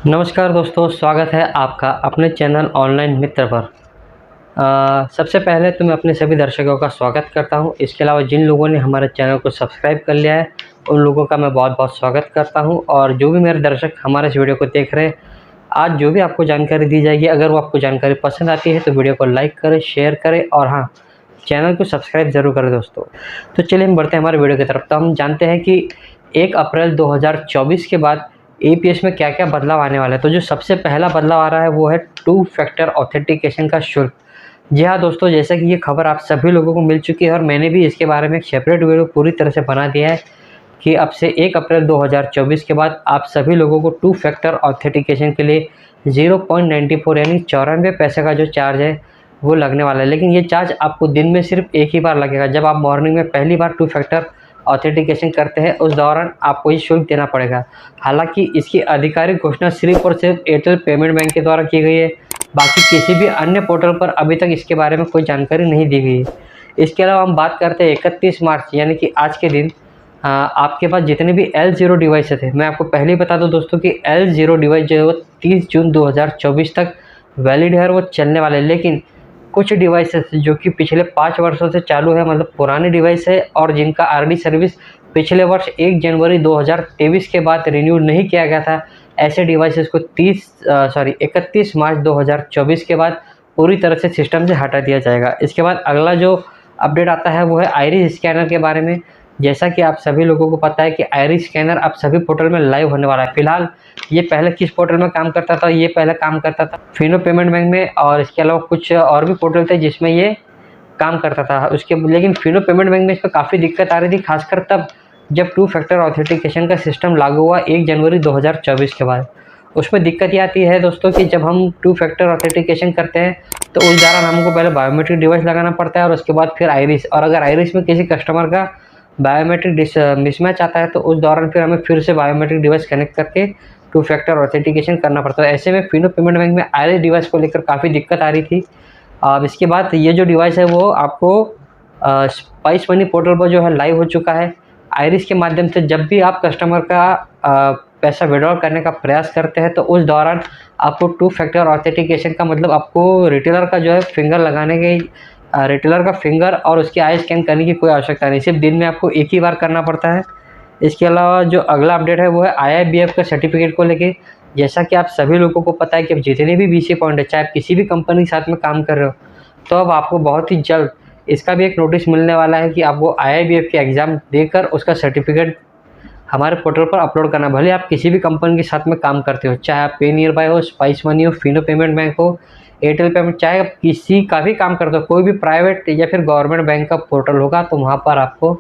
नमस्कार दोस्तों, स्वागत है आपका अपने चैनल ऑनलाइन मित्र पर। सबसे पहले तो मैं अपने सभी दर्शकों का स्वागत करता हूं। इसके अलावा जिन लोगों ने हमारे चैनल को सब्सक्राइब कर लिया है उन लोगों का मैं बहुत-बहुत स्वागत करता हूं। और जो भी मेरे दर्शक हमारे इस वीडियो को देख रहे हैं, आज जो भी आपको जानकारी दी जाएगी, अगर वो आपको जानकारी पसंद आती है तो वीडियो को लाइक करें, शेयर करें और हाँ, चैनल को सब्सक्राइब ज़रूर करें दोस्तों। तो चलिए हम बढ़ते हैं हमारे वीडियो की तरफ। तो हम जानते हैं कि 1 अप्रैल 2024 के बाद एपीएस में क्या-क्या बदलाव आने वाला है। तो जो सबसे पहला बदलाव आ रहा है वो है टू फैक्टर ऑथेंटिकेशन का शुल्क। जी हाँ दोस्तों, जैसा कि ये खबर आप सभी लोगों को मिल चुकी है और मैंने भी इसके बारे में एक सेपरेट वीडियो पूरी तरह से बना दिया है कि अब से 1 अप्रैल 2024 के बाद आप सभी लोगों को टू फैक्टर ऑथेंटिकेशन के लिए 0.94 यानी 94 पैसे का जो चार्ज है वो लगने वाला है। लेकिन ये चार्ज आपको दिन में सिर्फ एक ही बार लगेगा। जब आप मॉर्निंग में पहली बार टू फैक्टर ऑथेंटिकेशन करते हैं उस दौरान आपको ये शुल्क देना पड़ेगा। हालांकि इसकी आधिकारिक घोषणा सिर्फ और सिर्फ एयरटेल पेमेंट बैंक के द्वारा की गई है। बाकी किसी भी अन्य पोर्टल पर अभी तक इसके बारे में कोई जानकारी नहीं दी गई है। इसके अलावा हम बात करते हैं 31 मार्च यानी कि आज के दिन आपके पास जितने भी L0 डिवाइस थे, मैं आपको पहले ही बता दूं दोस्तों कि L0 डिवाइस जो है वो 30 जून 2024 तक वैलिड है और वो चलने वाले हैं। लेकिन कुछ डिवाइसेस जो कि पिछले 5 वर्षों से चालू है, मतलब पुराने डिवाइस है और जिनका आरडी सर्विस पिछले वर्ष 1 जनवरी 2023 के बाद रिन्यू नहीं किया गया था, ऐसे डिवाइसेस को 31 मार्च 2024 के बाद पूरी तरह से सिस्टम से हटा दिया जाएगा। इसके बाद अगला जो अपडेट आता है वो है आइरिस स्कैनर के बारे में। जैसा कि आप सभी लोगों को पता है कि आइरिस स्कैनर अब सभी पोर्टल में लाइव होने वाला है। फिलहाल ये पहले किस पोर्टल में काम करता था? ये पहले काम करता था फिनो पेमेंट बैंक में और इसके अलावा कुछ और भी पोर्टल थे जिसमें ये काम करता था लेकिन फिनो पेमेंट बैंक में इस पर काफ़ी दिक्कत आ रही थी, खासकर तब जब टू फैक्टर ऑथेंटिकेशन का सिस्टम लागू हुआ 1 जनवरी 2024 के बाद। उसमें दिक्कत ये आती है दोस्तों कि जब हम टू फैक्टर ऑथेंटिकेशन करते हैं तो उस दौरान हमको पहले बायोमेट्रिक डिवाइस लगाना पड़ता है और उसके बाद फिर आइरिस, और अगर आइरिस में किसी कस्टमर का बायोमेट्रिक मिसमैच आता है तो उस दौरान फिर हमें फिर से बायोमेट्रिक डिवाइस कनेक्ट करके टू फैक्टर ऑथेंटिकेशन करना पड़ता है। ऐसे में फिनो पेमेंट बैंक में आइरिस डिवाइस को लेकर काफ़ी दिक्कत आ रही थी। अब इसके बाद ये जो डिवाइस है वो आपको स्पाइस मनी पोर्टल पर जो है लाइव हो चुका है। आइरिस के माध्यम से जब भी आप कस्टमर का पैसा विड्रॉल करने का प्रयास करते हैं तो उस दौरान आपको टू फैक्टर ऑथेंटिकेशन का मतलब आपको रिटेलर का जो है फिंगर लगाने के रिटेलर का फिंगर और उसकी आई स्कैन करने की कोई आवश्यकता नहीं, सिर्फ दिन में आपको एक ही बार करना पड़ता है। इसके अलावा जो अगला अपडेट है वो है IIBF का सर्टिफिकेट को लेके। जैसा कि आप सभी लोगों को पता है कि अब जितने भी BC पॉइंट है, चाहे आप किसी भी कंपनी के साथ में काम कर रहे हो, तो अब आपको बहुत ही जल्द इसका भी एक नोटिस मिलने वाला है कि आपको IIBF की एग्ज़ाम देकर उसका सर्टिफिकेट हमारे पोर्टल पर अपलोड करना। भले आप किसी भी कंपनी के साथ में काम करते हो, चाहे आप पे नियर बाय हो, स्पाइस मनी हो, फिनो पेमेंट बैंक हो, एयरटेल पेमेंट, चाहे आप किसी का भी काम करते हो, कोई भी प्राइवेट या फिर गवर्नमेंट बैंक का पोर्टल होगा तो वहाँ पर आपको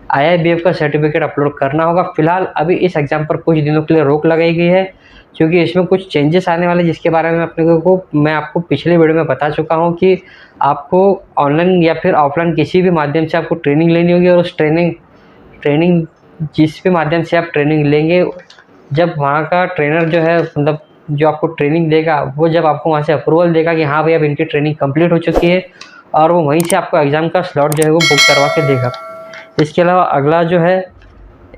IIBF का सर्टिफिकेट अपलोड करना होगा। फिलहाल अभी इस एग्ज़ाम पर कुछ दिनों के लिए रोक लगाई गई है क्योंकि इसमें कुछ चेंजेस आने वाले, जिसके बारे में मैं आपको पिछले वीडियो में बता चुका हूँ कि आपको ऑनलाइन या फिर ऑफलाइन किसी भी माध्यम से आपको ट्रेनिंग लेनी होगी और उस ट्रेनिंग जिस भी माध्यम से आप ट्रेनिंग लेंगे, जब वहाँ का ट्रेनर जो है, मतलब जो आपको ट्रेनिंग देगा, वो जब आपको वहाँ से अप्रूवल देगा कि हाँ भाई अब इनकी ट्रेनिंग कंप्लीट हो चुकी है, और वो वहीं से आपको एग्ज़ाम का स्लॉट जो है वो बुक करवा के देगा। इसके अलावा अगला जो है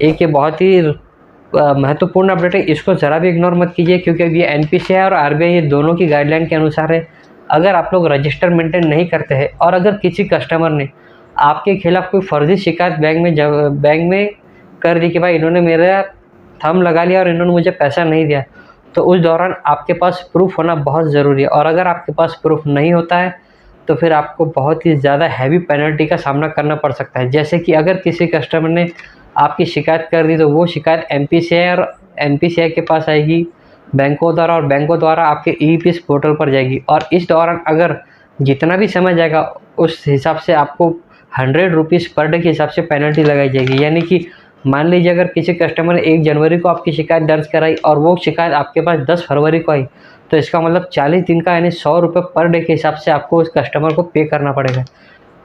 एक ये बहुत ही महत्वपूर्ण अपडेट है, इसको ज़रा भी इग्नोर मत कीजिए क्योंकि ये NPCI और RBI ये दोनों की गाइडलाइन के अनुसार है। अगर आप लोग रजिस्टर मेंटेन नहीं करते हैं और अगर किसी कस्टमर ने आपके खिलाफ़ कोई फर्जी शिकायत बैंक में कर दी कि भाई इन्होंने मेरा थंब लगा लिया और इन्होंने मुझे पैसा नहीं दिया, तो उस दौरान आपके पास प्रूफ़ होना बहुत ज़रूरी है। और अगर आपके पास प्रूफ़ नहीं होता है तो फिर आपको बहुत ही ज़्यादा हैवी पेनल्टी का सामना करना पड़ सकता है। जैसे कि अगर किसी कस्टमर ने आपकी शिकायत कर दी तो वो शिकायत NPCI के पास आएगी बैंकों द्वारा, और बैंकों द्वारा आपके EPS पोर्टल पर जाएगी। और इस दौरान अगर जितना भी समय जाएगा उस हिसाब से आपको 100 रुपीज़ पर डे के हिसाब से पेनल्टी लगाई जाएगी। यानी कि मान लीजिए अगर किसी कस्टमर ने 1 जनवरी को आपकी शिकायत दर्ज कराई और वो शिकायत आपके पास 10 फरवरी को आई, तो इसका मतलब 40 दिन का यानी 100 रुपये पर डे के हिसाब से आपको उस कस्टमर को पे करना पड़ेगा।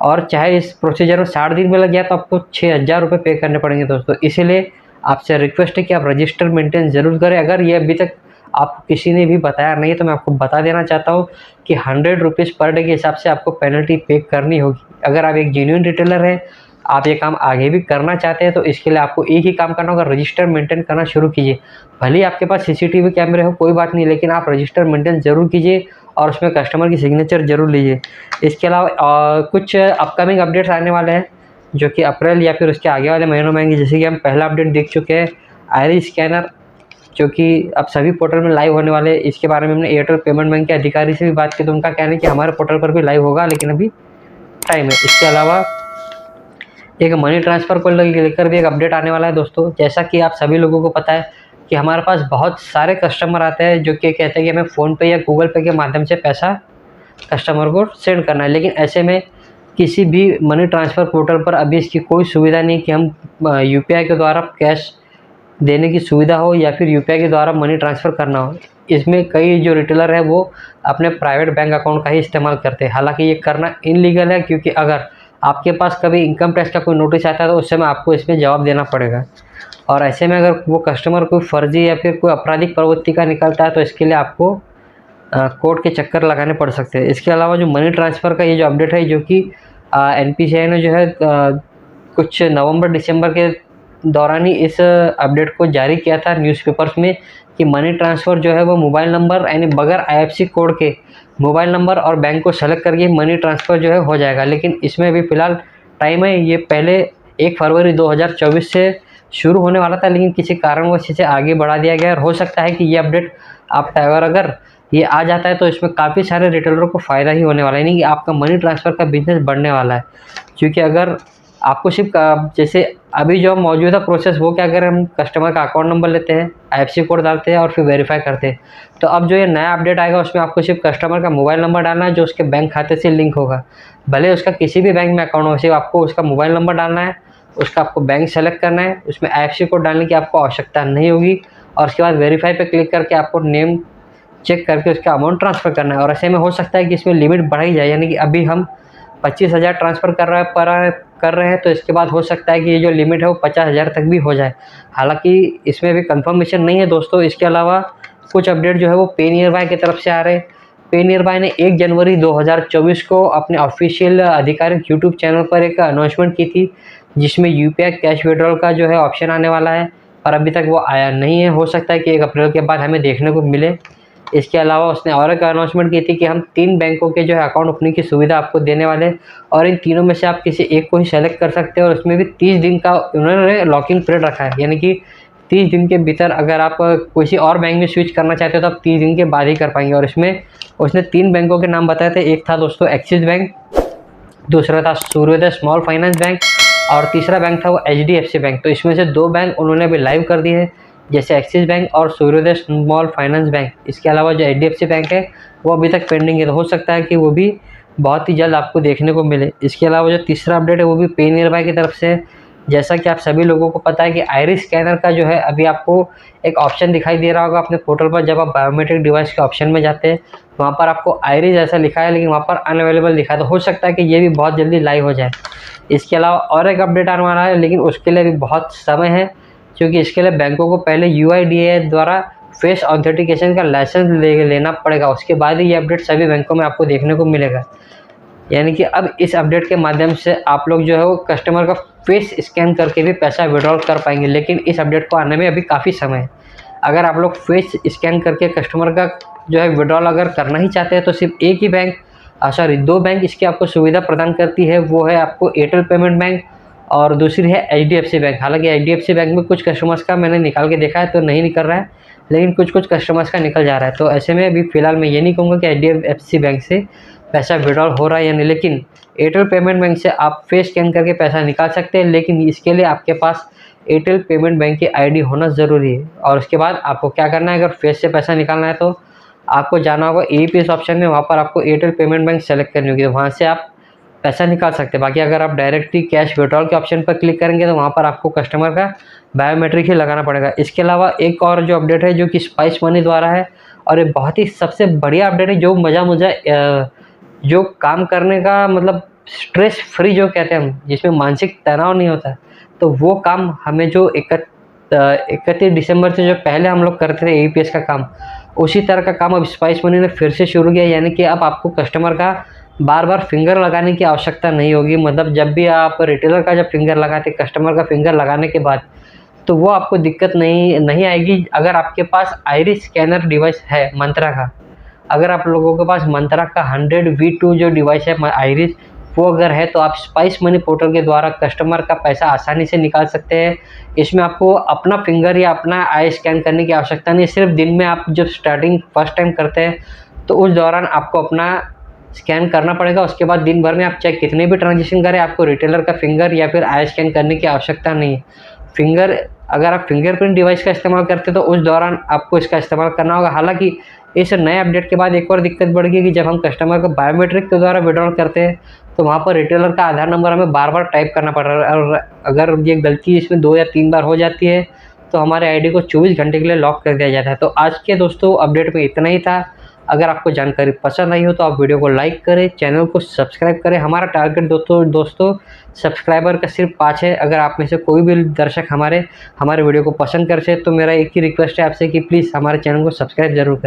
और चाहे इस प्रोसीजर में 60 दिन में लग गया तो आपको 6000 रुपये पे करने पड़ेंगे दोस्तों। इसीलिए आपसे रिक्वेस्ट है कि आप रजिस्टर मेंटेन ज़रूर करें। अगर ये अभी तक आपको किसी ने भी बताया नहीं है तो मैं आपको बता देना चाहता हूँ कि 100 रुपीज़ पर डे के हिसाब से आपको पेनल्टी पे करनी होगी। अगर आप एक जेन्युइन रिटेलर है, आप ये काम आगे भी करना चाहते हैं तो इसके लिए आपको एक ही काम करना होगा, रजिस्टर मेंटेन करना शुरू कीजिए। भले ही आपके पास सीसीटीवी कैमरे हो कोई बात नहीं, लेकिन आप रजिस्टर मेंटेन ज़रूर कीजिए और उसमें कस्टमर की सिग्नेचर ज़रूर लीजिए। इसके अलावा कुछ अपकमिंग अपडेट्स आने वाले हैं जो कि अप्रैल या फिर उसके आगे वाले महीनों में आएंगे। जैसे कि हम पहला अपडेट देख चुके हैं आईरिस स्कैनर, जो कि अब सभी पोर्टल में लाइव होने वाले हैं। इसके बारे में हमने एयरटेल पेमेंट बैंक के अधिकारी से भी बात की तो उनका कहना है कि हमारे पोर्टल पर भी लाइव होगा, लेकिन अभी टाइम है। इसके अलावा एक मनी ट्रांसफ़र को लेकर भी एक अपडेट आने वाला है दोस्तों। जैसा कि आप सभी लोगों को पता है कि हमारे पास बहुत सारे कस्टमर आते हैं जो कि कहते हैं कि हमें फ़ोनपे या गूगल पे के माध्यम से पैसा कस्टमर को सेंड करना है, लेकिन ऐसे में किसी भी मनी ट्रांसफ़र पोर्टल पर अभी इसकी कोई सुविधा नहीं कि हम यूपीआई के द्वारा कैश देने की सुविधा हो या फिर यूपीआई के द्वारा मनी ट्रांसफ़र करना हो। इसमें कई जो रिटेलर है वो अपने प्राइवेट बैंक अकाउंट का ही इस्तेमाल करते हैं। हालांकि ये करना इनलीगल है, क्योंकि अगर आपके पास कभी इनकम टैक्स का कोई नोटिस आता है तो उस समय आपको इसमें जवाब देना पड़ेगा, और ऐसे में अगर वो कस्टमर कोई फर्जी या फिर कोई आपराधिक प्रवृत्ति का निकलता है तो इसके लिए आपको कोर्ट के चक्कर लगाने पड़ सकते हैं। इसके अलावा जो मनी ट्रांसफ़र का ये जो अपडेट है, जो कि एनपीसीआई ने जो है कुछ नवंबर दिसंबर के दौरान ही इस अपडेट को जारी किया था न्यूज़पेपर्स में कि मनी ट्रांसफ़र जो है वो मोबाइल नंबर यानी बगैर आईएफएससी कोड के मोबाइल नंबर और बैंक को सेलेक्ट करके मनी ट्रांसफ़र जो है हो जाएगा। लेकिन इसमें भी फ़िलहाल टाइम है। ये पहले 1 फरवरी 2024 से शुरू होने वाला था, लेकिन किसी कारणवश इसे आगे बढ़ा दिया गया और हो सकता है कि ये अपडेट आप अगर ये आ जाता है तो इसमें काफ़ी सारे रिटेलरों को फ़ायदा ही होने वाला है, यानी कि आपका मनी ट्रांसफ़र का बिज़नेस बढ़ने वाला है। क्योंकि अगर आपको सिर्फ जैसे अभी जो मौजूदा प्रोसेस वो क्या करें, हम कस्टमर का अकाउंट नंबर लेते हैं, आईएफएससी कोड डालते हैं और फिर वेरीफाई करते हैं। तो अब जो ये नया अपडेट आएगा उसमें आपको सिर्फ कस्टमर का मोबाइल नंबर डालना है जो उसके बैंक खाते से लिंक होगा। भले उसका किसी भी बैंक में अकाउंट हो, सिर्फ आपको उसका मोबाइल नंबर डालना है, उसका आपको बैंक सेलेक्ट करना है, उसमें आईएफएससी कोड डालने की आपको आवश्यकता नहीं होगी, और उसके बाद वेरीफाई पे क्लिक करके आपको नेम चेक करके उसका अमाउंट ट्रांसफ़र करना है। और ऐसे में हो सकता है कि इसमें लिमिट बढ़ाई जाए, यानी कि अभी हम 25,000 ट्रांसफ़र कर रहे हैं तो इसके बाद हो सकता है कि ये जो लिमिट है वो 50,000 तक भी हो जाए। हालांकि इसमें भी कंफर्मेशन नहीं है दोस्तों। इसके अलावा कुछ अपडेट जो है वो पे नियर बाय की तरफ से आ रहे हैं। पे नियर बाय ने 1 जनवरी 2024 को अपने ऑफिशियल आधिकारिक यूट्यूब चैनल पर एक अनाउंसमेंट की थी जिसमें यूपीआई कैश विड्रॉल का जो है ऑप्शन आने वाला है, पर अभी तक वो आया नहीं है। हो सकता है कि 1 अप्रैल के बाद हमें देखने को मिले। इसके अलावा उसने और एक अनाउंसमेंट की थी कि हम 3 बैंकों के जो है अकाउंट ओपनिंग की सुविधा आपको देने वाले हैं, और इन तीनों में से आप किसी एक को ही सेलेक्ट कर सकते हैं, और उसमें भी 30 दिन का उन्होंने लॉकिंग पीरियड रखा है, यानी कि 30 दिन के भीतर अगर आप किसी और बैंक में स्विच करना चाहते हो तो आप 30 दिन के बाद ही कर पाएंगे। और इसमें उसने 3 बैंकों के नाम बताए थे। एक था दोस्तों एक्सिस बैंक, दूसरा था सूर्योदय स्मॉल फाइनेंस बैंक, और तीसरा बैंक था वो एचडीएफसी बैंक। तो इसमें से 2 बैंक उन्होंने अभी लाइव कर दिए हैं, जैसे एक्सिस बैंक और सूर्योदय स्मॉल फाइनेंस बैंक। इसके अलावा जो एचडीएफसी बैंक है वो अभी तक पेंडिंग है, तो हो सकता है कि वो भी बहुत ही जल्द आपको देखने को मिले। इसके अलावा जो तीसरा अपडेट है वो भी पे नियर बाय की तरफ से है। जैसा कि आप सभी लोगों को पता है कि आइरिस स्कैनर का जो है अभी आपको एक ऑप्शन दिखाई दे रहा होगा अपने पोर्टल पर। जब आप बायोमेट्रिक डिवाइस के ऑप्शन में जाते हैं वहाँ पर आपको आइरिस ऐसा लिखा है, लेकिन वहाँ पर अनअवेलेबल लिखा है, तो हो सकता है कि ये भी बहुत जल्दी लाइव हो जाए। इसके अलावा और एक अपडेट आने वाला है, लेकिन उसके लिए भी बहुत समय है, क्योंकि इसके लिए बैंकों को पहले यूआईडीएआई द्वारा फेस ऑथेंटिकेशन का लाइसेंस लेना पड़ेगा। उसके बाद ही ये अपडेट सभी बैंकों में आपको देखने को मिलेगा। यानी कि अब इस अपडेट के माध्यम से आप लोग जो है वो कस्टमर का फेस स्कैन करके भी पैसा विड्रॉल कर पाएंगे, लेकिन इस अपडेट को आने में अभी काफ़ी समय है। अगर आप लोग फेस स्कैन करके कस्टमर का जो है विड्रॉल अगर करना ही चाहते हैं तो सिर्फ एक ही बैंक 2 बैंक इसकी आपको सुविधा प्रदान करती है। वो है आपको एयरटेल पेमेंट बैंक और दूसरी है एचडीएफसी बैंक। हालांकि एचडीएफसी बैंक में कुछ कस्टमर्स का मैंने निकाल के देखा है तो नहीं निकल रहा है, लेकिन कुछ कस्टमर्स का निकल जा रहा है। तो ऐसे में अभी फ़िलहाल मैं ये नहीं कहूँगा कि एचडीएफसी बैंक से पैसा विड्रॉल हो रहा है या नहीं, लेकिन एयरटेल पेमेंट बैंक से आप फेस स्कैन करके पैसा निकाल सकते हैं, लेकिन इसके लिए आपके पास एयरटेल पेमेंट बैंक की आईडी होना ज़रूरी है। और उसके बाद आपको क्या करना है, अगर फेस से पैसा निकालना है तो आपको जाना होगा ईपीएस ऑप्शन में, वहाँ पर आपको एयरटेल पेमेंट बैंक सेलेक्ट करनी होगी, तो वहाँ से आप पैसा निकाल सकते हैं। बाकी अगर आप डायरेक्टली कैश विड्रॉल के ऑप्शन पर क्लिक करेंगे तो वहाँ पर आपको कस्टमर का बायोमेट्रिक ही लगाना पड़ेगा। इसके अलावा एक और जो अपडेट है जो कि स्पाइस मनी द्वारा है, और ये बहुत ही सबसे बढ़िया अपडेट है, जो मुझे जो काम करने का मतलब स्ट्रेस फ्री जो कहते हैं हम, जिसमें मानसिक तनाव नहीं होता, तो वो काम हमें जो 31 दिसंबर से जो पहले हम लोग करते थे ईपीएस का काम, उसी तरह का काम अब स्पाइस मनी ने फिर से शुरू किया। यानी कि अब आपको कस्टमर का बार बार फिंगर लगाने की आवश्यकता नहीं होगी। मतलब जब भी आप रिटेलर का जब फिंगर लगाते कस्टमर का फिंगर लगाने के बाद, तो वो आपको दिक्कत नहीं आएगी अगर आपके पास आइरिस स्कैनर डिवाइस है मंत्रा का। अगर आप लोगों के पास मंत्रा का 100V2 जो डिवाइस है आइरिस, वो अगर है तो आप स्पाइस मनी पोर्टल के द्वारा कस्टमर का पैसा आसानी से निकाल सकते हैं। इसमें आपको अपना फिंगर या अपना आई स्कैन करने की आवश्यकता नहीं है। सिर्फ दिन में आप जब स्टार्टिंग फर्स्ट टाइम करते हैं तो उस दौरान आपको अपना स्कैन करना पड़ेगा। उसके बाद दिन भर में आप चाहे कितने भी ट्रांजेक्शन करें, आपको रिटेलर का फिंगर या फिर आई स्कैन करने की आवश्यकता नहीं है। फिंगर अगर आप फिंगरप्रिंट डिवाइस का इस्तेमाल करते हैं तो उस दौरान आपको इसका इस्तेमाल करना होगा। हालांकि इस नए अपडेट के बाद एक और दिक्कत बढ़ गई कि जब हम कस्टमर को बायोमेट्रिक के द्वारा विड्रॉल करते हैं तो वहाँ पर रिटेलर का आधार नंबर हमें बार बार टाइप करना पड़ रहा है, और अगर ये गलती इसमें 2 या 3 बार हो जाती है तो हमारे आईडी को 24 घंटे के लिए लॉक कर दिया जाता है। तो आज के दोस्तों अपडेट में इतना ही था। अगर आपको जानकारी पसंद आई हो तो आप वीडियो को लाइक करें, चैनल को सब्सक्राइब करें। हमारा टारगेट दोस्तों सब्सक्राइबर का सिर्फ 5 है। अगर आप में से कोई भी दर्शक हमारे वीडियो को पसंद करते हैं तो मेरा एक ही रिक्वेस्ट है आपसे कि प्लीज़ हमारे चैनल को सब्सक्राइब ज़रूर करें।